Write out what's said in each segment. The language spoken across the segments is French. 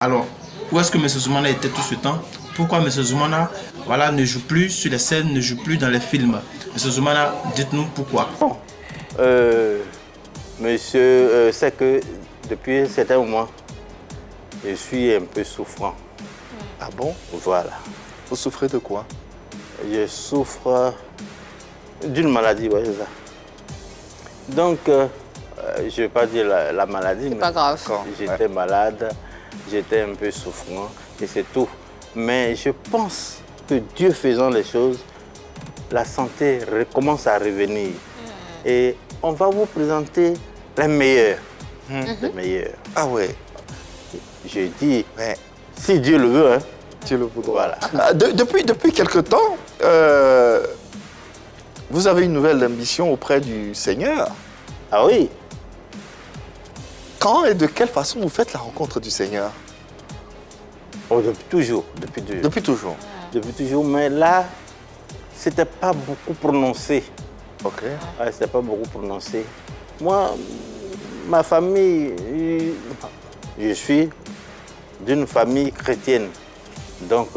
Alors, où est-ce que M. Zoumana était tout ce temps? Pourquoi M. Zoumana ne joue plus sur les scènes, ne joue plus dans les films? M. Zoumana, dites-nous pourquoi. Bon, monsieur, c'est que depuis un certain moment, je suis un peu souffrant. Ah bon? Voilà. Vous souffrez de quoi? Je souffre d'une maladie, oui, c'est ça. Donc, je ne vais pas dire la maladie, mais pas grave. J'étais malade, j'étais un peu souffrant et c'est tout. Mais je pense que Dieu faisant les choses, la santé commence à revenir. Et on va vous présenter les meilleurs. Les meilleurs. Ah ouais. Je dis, mais si Dieu le veut, hein, Dieu le voudra. Voilà. Depuis quelque temps, vous avez une nouvelle ambition auprès du Seigneur. Ah oui. Quand et de quelle façon vous faites la rencontre du Seigneur? Oh, depuis toujours. Depuis toujours. Depuis toujours. Depuis toujours, mais là, c'était pas beaucoup prononcé. Ok. Ouais, c'était pas beaucoup prononcé. Moi, ma famille, je suis d'une famille chrétienne. Donc,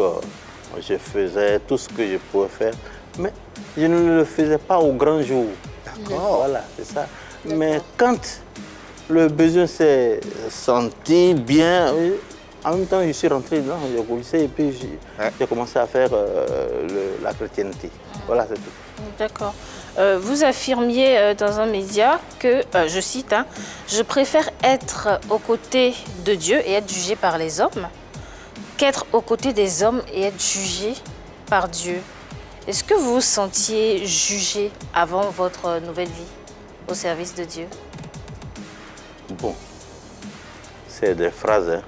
je faisais tout ce que je pouvais faire, mais je ne le faisais pas au grand jour. D'accord. Voilà, c'est ça. Mais quand le besoin s'est senti bien, en même temps, je suis rentré dans le lycée et puis j'ai commencé à faire la chrétienté. Voilà, c'est tout. D'accord. Vous affirmiez dans un média que, je cite, hein, « Je préfère être aux côtés de Dieu et être jugé par les hommes qu'être aux côtés des hommes et être jugé par Dieu. » Est-ce que vous vous sentiez jugé avant votre nouvelle vie au service de Dieu? Bon, c'est des phrases, hein.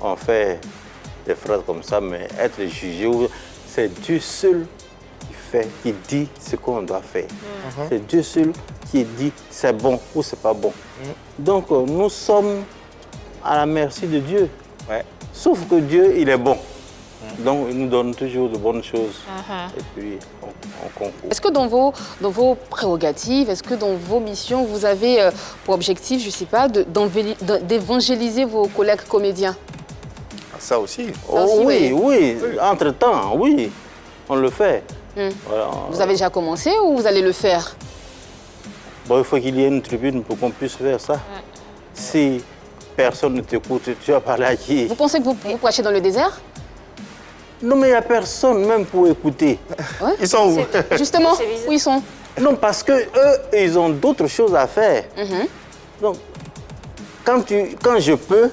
On fait des phrases comme ça, mais être jugé, c'est Dieu seul qui dit ce qu'on doit faire. C'est Dieu seul qui dit c'est bon ou c'est pas bon. Donc nous sommes à la merci de Dieu. Ouais. Sauf que Dieu, il est bon. Donc il nous donne toujours de bonnes choses. Et puis on concourt. Est-ce que dans vos prérogatives, est-ce que dans vos missions, vous avez pour objectif, je ne sais pas, d'évangéliser vos collègues comédiens? Ça aussi. Oh, oui. Entre-temps, oui, on le fait. Voilà. Vous avez déjà commencé ou vous allez le faire? Bon, il faut qu'il y ait une tribune pour qu'on puisse faire ça. Si personne ne t'écoute, tu vas parler à qui? Vous pensez que vous prêchez dans le désert? Non, mais il n'y a personne même pour écouter. Ouais. Ils sont où? Justement, où ils sont? Non, parce que eux, ils ont d'autres choses à faire. Donc, quand je peux,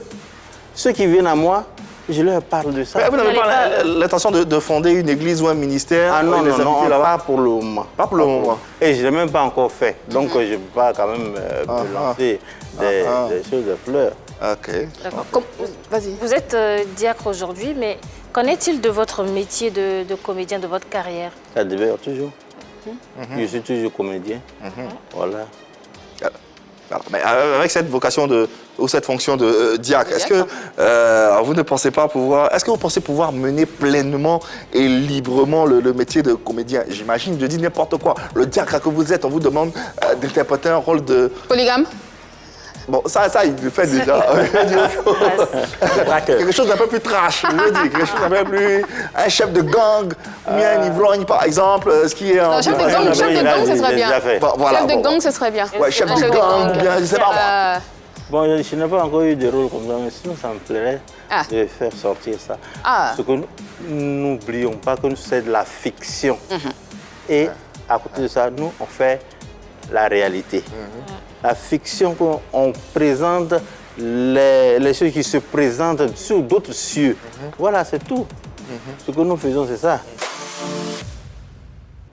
ceux qui viennent à moi, je leur parle de ça. Mais vous n'avez pas l'intention de fonder une église ou un ministère? Ah non, pas pour le moment. Pas pour le moment. Et je ne l'ai même pas encore fait. Donc, je ne peux pas quand même me lancer des choses de fleurs. Ok. Vas-y. Vous êtes diacre aujourd'hui, mais qu'en est-il de votre métier de comédien, de votre carrière? Ça demeure toujours. Je suis toujours comédien. Voilà. Alors, mais avec cette vocation ou cette fonction de diacre, est-ce que vous ne pensez pas pouvoir, est-ce que vous pensez pouvoir mener pleinement et librement le métier de comédien? J'imagine, je dis n'importe quoi. Le diacre que vous êtes, on vous demande d'interpréter un rôle de... Polygame? Bon, ça, il le fait déjà. Quelque chose d'un peu plus trash, je veux dire. Quelque chose d'un peu plus... Un chef de gang, ou bien un ivrogne, par exemple, ce qui est... Non, chef de gang, ce serait bien. Voilà, chef de gang, ce serait bien. Ouais, chef de gang, ou bien, je sais pas moi. Bon, je n'ai pas encore eu de rôle comme ça, mais sinon, ça me plairait de faire sortir ça. Parce que n'oublions pas que c'est de la fiction. Et à côté de ça, nous, on fait la réalité. La fiction qu'on présente, les choses qui se présentent sur d'autres cieux. Voilà, c'est tout. Ce que nous faisons, c'est ça.